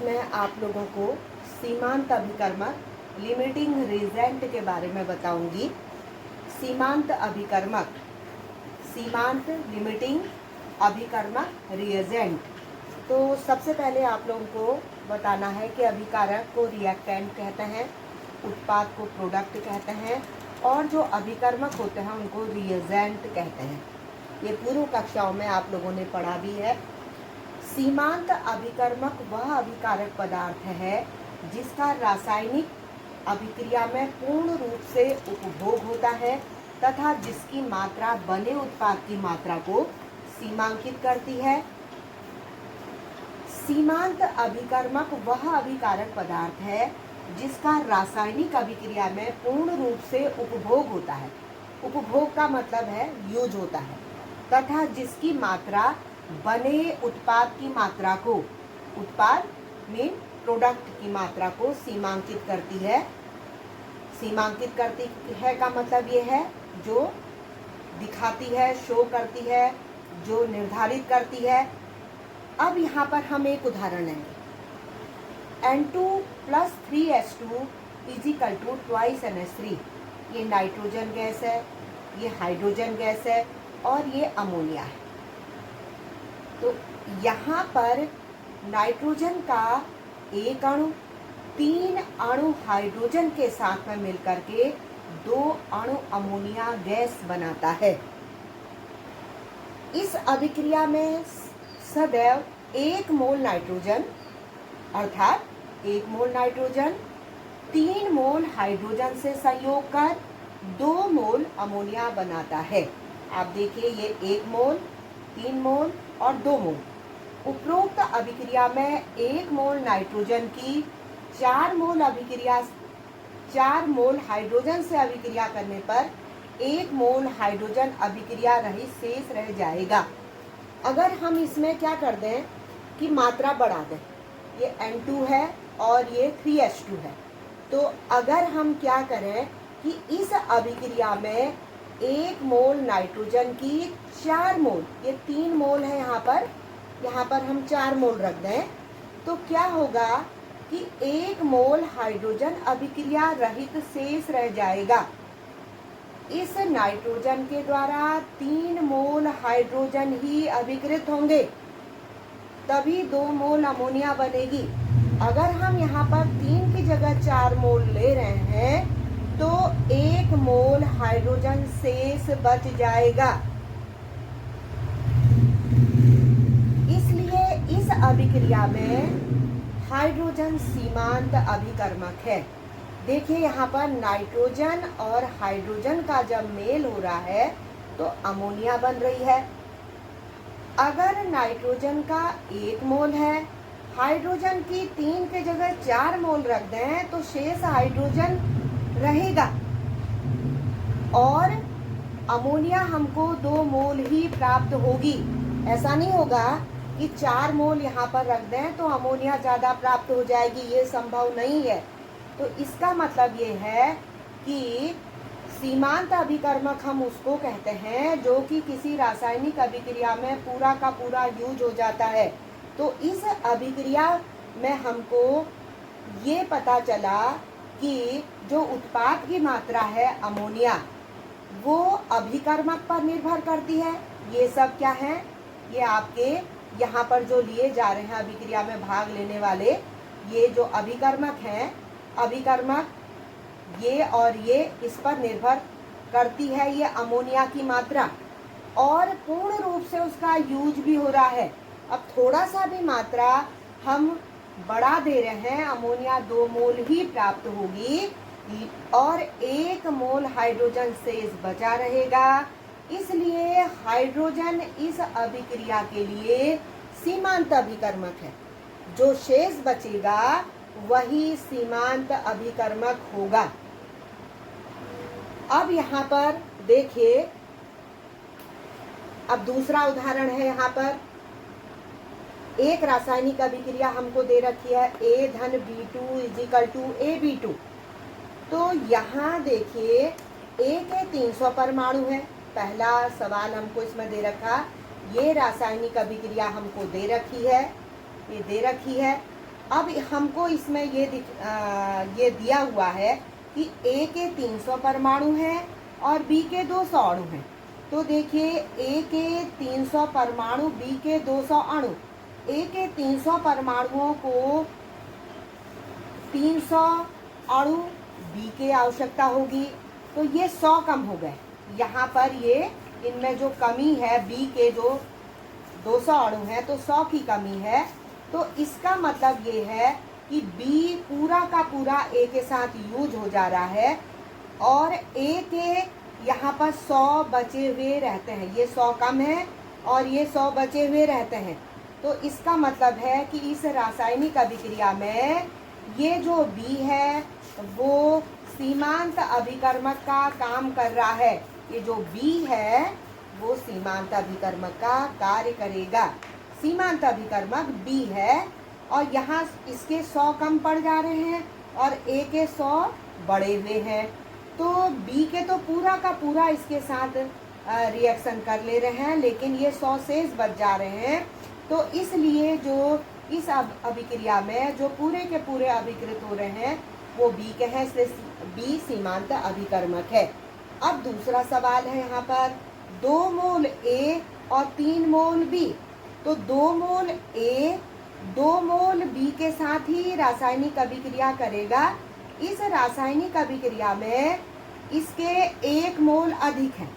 मैं आप लोगों को सीमांत अभिकर्मक लिमिटिंग रिएजेंट के बारे में बताऊंगी। सीमांत अभिकर्मक, सीमांत लिमिटिंग अभिकर्मक रिएजेंट। तो सबसे पहले आप लोगों को बताना है कि अभिकारक को रिएक्टेंट कहते हैं, उत्पाद को प्रोडक्ट कहते हैं और जो अभिकर्मक होते हैं उनको रिएजेंट कहते हैं। ये पूर्व कक्षाओं में आप लोगों ने पढ़ा भी है। सीमांत अभिकर्मक वह अभिकारक पदार्थ है जिसका रासायनिक अभिक्रिया में पूर्ण रूप से उपभोग होता है तथा जिसकी मात्रा बने उत्पाद की मात्रा को सीमांकित करती है। सीमांत अभिकर्मक वह अभिकारक पदार्थ है जिसका रासायनिक अभिक्रिया में पूर्ण रूप से उपभोग होता है। उपभोग का मतलब है यूज होता है, तथा जिसकी मात्रा बने उत्पाद की मात्रा को, उत्पाद मीन प्रोडक्ट की मात्रा को सीमांकित करती है। सीमांकित करती है का मतलब ये है जो दिखाती है, शो करती है, जो निर्धारित करती है। अब यहाँ पर हम एक उदाहरण लेंगे। N2 + 3H2 = 2 NH3। ये नाइट्रोजन गैस है, ये हाइड्रोजन गैस है और ये अमोनिया है। तो यहाँ पर नाइट्रोजन का एक अणु 3 अणु हाइड्रोजन के साथ में मिलकर के 2 अणु अमोनिया गैस बनाता है। इस अभिक्रिया में सदैव 1 मोल नाइट्रोजन अर्थात 1 मोल नाइट्रोजन 3 मोल हाइड्रोजन से संयोग कर 2 मोल अमोनिया बनाता है। आप देखिए ये 1 मोल, 3 मोल और 2 मोल। उपरोक्त अभिक्रिया में 1 मोल नाइट्रोजन की 4 मोल हाइड्रोजन से अभिक्रिया करने पर 1 मोल हाइड्रोजन अभिक्रिया रहित शेष रह जाएगा। अगर हम इसमें क्या कर दें कि मात्रा बढ़ा दें, ये N2 है और ये 3H2 है, तो अगर हम क्या करें कि इस अभिक्रिया में 1 मोल नाइट्रोजन की 4 मोल, ये 3 मोल है यहाँ पर हम 4 मोल रख दें, तो क्या होगा कि 1 मोल हाइड्रोजन अभिक्रिया रहित शेष रह जाएगा। इस नाइट्रोजन के द्वारा 3 मोल हाइड्रोजन ही अभिकृत होंगे, तभी 2 मोल अमोनिया बनेगी। अगर हम यहाँ पर 3 की जगह 4 मोल ले रहे हैं तो 1 मोल हाइड्रोजन शेष बच जाएगा। इसलिए इस अभिक्रिया में हाइड्रोजन सीमांत अभिकर्मक है। देखिए यहाँ पर नाइट्रोजन और हाइड्रोजन का जब मेल हो रहा है तो अमोनिया बन रही है। अगर नाइट्रोजन का 1 मोल है, हाइड्रोजन की 3 के जगह 4 मोल रख दें तो शेष हाइड्रोजन रहेगा और अमोनिया हमको 2 मोल ही प्राप्त होगी। ऐसा नहीं होगा कि 4 मोल यहाँ पर रख दें तो अमोनिया ज़्यादा प्राप्त हो जाएगी, ये संभव नहीं है। तो इसका मतलब ये है कि सीमांत अभिकर्मक हम उसको कहते हैं जो कि किसी रासायनिक अभिक्रिया में पूरा का पूरा यूज हो जाता है। तो इस अभिक्रिया में हमको ये पता चला कि जो उत्पाद की मात्रा है अमोनिया, वो अभिकर्मक पर निर्भर करती है। ये सब क्या है, ये आपके यहाँ पर जो लिए जा रहे हैं अभिक्रिया में भाग लेने वाले, ये जो अभिकर्मक हैं, अभिकर्मक ये और ये इस पर निर्भर करती है ये अमोनिया की मात्रा, और पूर्ण रूप से उसका यूज भी हो रहा है। अब थोड़ा सा भी मात्रा हम बढ़ा दे रहे हैं, अमोनिया 2 मोल ही प्राप्त होगी और 1 मोल हाइड्रोजन शेष बचा रहेगा। इसलिए हाइड्रोजन इस अभिक्रिया के लिए सीमांत अभिकर्मक है। जो शेष बचेगा वही सीमांत अभिकर्मक होगा। अब यहाँ पर देखिए, अब दूसरा उदाहरण है। यहाँ पर एक रासायनिक अभिक्रिया हमको दे रखी है A-B2 = AB2। तो यहाँ देखिए A के 300 परमाणु है। पहला सवाल हमको इसमें दे रखा, ये रासायनिक अभिक्रिया हमको दे रखी है, ये दे रखी है। अब हमको इसमें ये दिया हुआ है कि A के 300 परमाणु हैं और B के 200 अणु हैं। तो देखिए A के 300 परमाणु, B के 200 अणु। A के 300 परमाणुओं को 300 अणु B की आवश्यकता होगी, तो ये 100 कम हो गए। यहाँ पर ये इनमें जो कमी है, B के जो 200 अणु हैं तो 100 की कमी है। तो इसका मतलब ये है कि B पूरा का पूरा A के साथ यूज हो जा रहा है और A के यहाँ पर 100 बचे हुए रहते हैं। ये 100 कम है और ये 100 बचे हुए रहते हैं। तो इसका मतलब है कि इस रासायनिक अभिक्रिया में ये जो B है वो सीमांत अभिकर्मक का काम कर रहा है। ये जो B है वो सीमांत अभिकर्मक का कार्य करेगा। सीमांत अभिकर्मक B है और यहाँ इसके 100 कम पड़ जा रहे हैं और A के 100 बढ़े हुए हैं। तो B के तो पूरा का पूरा इसके साथ रिएक्शन कर ले रहे हैं, लेकिन ये 100 शेष बच जा रहे हैं। तो इसलिए जो इस अभिक्रिया में जो पूरे के पूरे अभिकृत हो रहे हैं वो B के हैं, इसलिए B सीमांत अभिकर्मक है। अब दूसरा सवाल है यहाँ पर 2 मोल A और 3 मोल B। तो 2 मोल A 2 मोल B के साथ ही रासायनिक अभिक्रिया करेगा। इस रासायनिक अभिक्रिया में इसके 1 मोल अधिक है।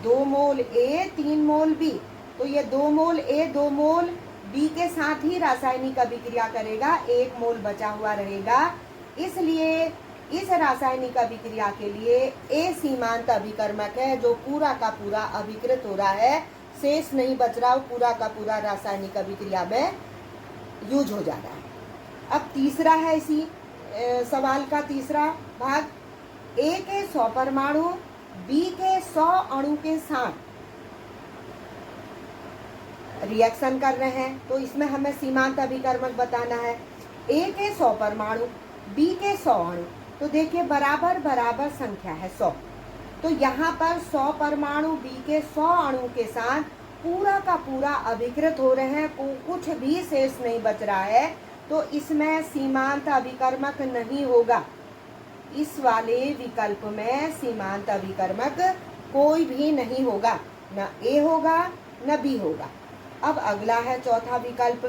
2 मोल A 3 मोल B। तो ये 2 मोल A 2 मोल B के साथ ही रासायनिक अभिक्रिया करेगा, 1 मोल बचा हुआ रहेगा। इसलिए इस रासायनिक अभिक्रिया के लिए A सीमांत अभिकर्मक है, जो पूरा का पूरा अभिकृत हो रहा है, शेष नहीं बच रहा, पूरा का पूरा रासायनिक अभिक्रिया में यूज हो जा रहा है। अब तीसरा है इसी सवाल का तीसरा भाग, A के 100 परमाणु B के 100 अणु के साथ रिएक्शन कर रहे हैं। तो इसमें हमें सीमांत अभिकर्मक बताना है। A के 100 परमाणु B के 100 अणु। तो देखिए बराबर बराबर संख्या है 100। तो यहाँ पर 100 परमाणु B के 100 अणु के साथ पूरा का पूरा अभिकृत हो रहे हैं, कुछ भी शेष नहीं बच रहा है। तो इसमें सीमांत अभिकर्मक नहीं होगा। इस वाले विकल्प में सीमांत अभिकर्मक कोई भी नहीं होगा, न A होगा न B होगा। अब अगला है चौथा विकल्प,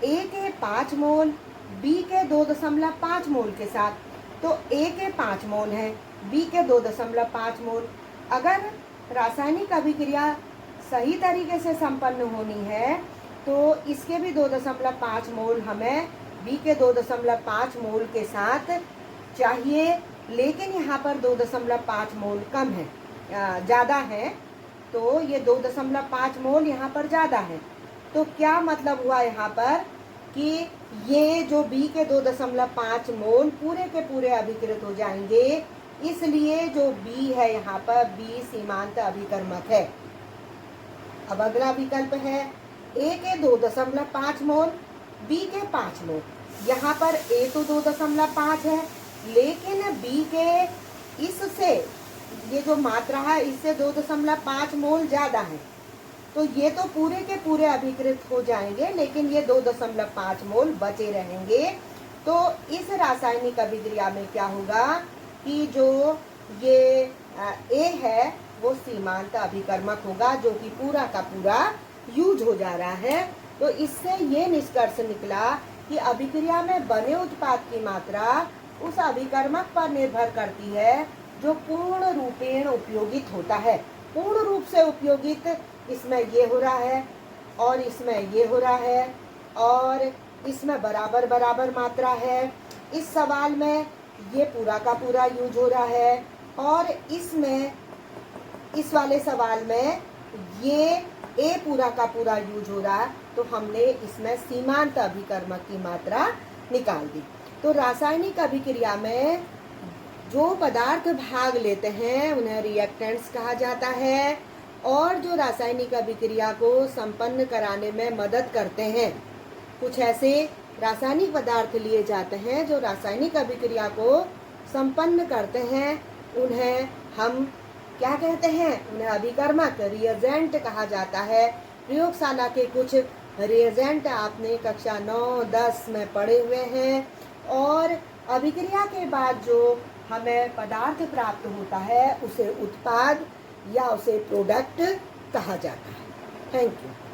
A के 5 मोल B के 2.5 मोल के साथ। तो A के 5 मोल है, B के 2.5 मोल। अगर रासायनिक अभिक्रिया सही तरीके से संपन्न होनी है तो इसके भी 2.5 मोल हमें B के 2.5 मोल के साथ चाहिए, लेकिन यहाँ पर 2.5 मोल कम है, ज़्यादा है। तो ये 2.5 मोल यहाँ पर ज़्यादा है। तो क्या मतलब हुआ यहाँ पर कि ये जो B के 2.5 मोल पूरे के पूरे अभिकृत हो जाएंगे। इसलिए जो B है यहाँ पर B सीमांत अभिकर्मक है। अब अगला विकल्प है A के 2.5 मोल B के 5 मोल। यहाँ पर A तो 2.5 है, लेकिन B के इससे ये जो मात्रा है इससे 2.5 मोल ज़्यादा है। तो ये तो पूरे के पूरे अभिकृत हो जाएंगे, लेकिन ये 2.5 मोल बचे रहेंगे। तो इस रासायनिक अभिक्रिया में क्या होगा कि जो ये A है वो सीमांत अभिकर्मक होगा, जो कि पूरा का पूरा यूज हो जा रहा है। तो इससे ये निष्कर्ष निकला कि अभिक्रिया में बने उत्पाद की मात्रा उस अभिकर्मक पर निर्भर करती है जो पूर्ण रूपेण उपयोगित होता है। पूर्ण रूप से उपयोगित इसमें ये हो रहा है और इसमें ये हो रहा है और इसमें बराबर बराबर मात्रा है। इस सवाल में ये पूरा का पूरा यूज हो रहा है और इसमें इस वाले सवाल में ये A पूरा का पूरा यूज हो रहा है। तो हमने इसमें सीमांत अभिकर्मक की मात्रा निकाल दी। तो रासायनिक अभिक्रिया में जो पदार्थ भाग लेते हैं उन्हें रिएक्टेंट्स कहा जाता है और जो रासायनिक अभिक्रिया को संपन्न कराने में मदद करते हैं। कुछ ऐसे रासायनिक पदार्थ लिए जाते हैं जो रासायनिक अभिक्रिया को संपन्न करते हैं, उन्हें हम क्या कहते हैं? उन्हें अभिकर्मक रिएजेंट कहा जाता है। प्रयोगशाला के कुछ रिएजेंट आपने कक्षा 9-10 में पढ़े हुए हैं। और अभिक्रिया के बाद जो हमें पदार्थ प्राप्त होता है उसे उत्पाद या उसे प्रोडक्ट कहा जाता है। Thank you.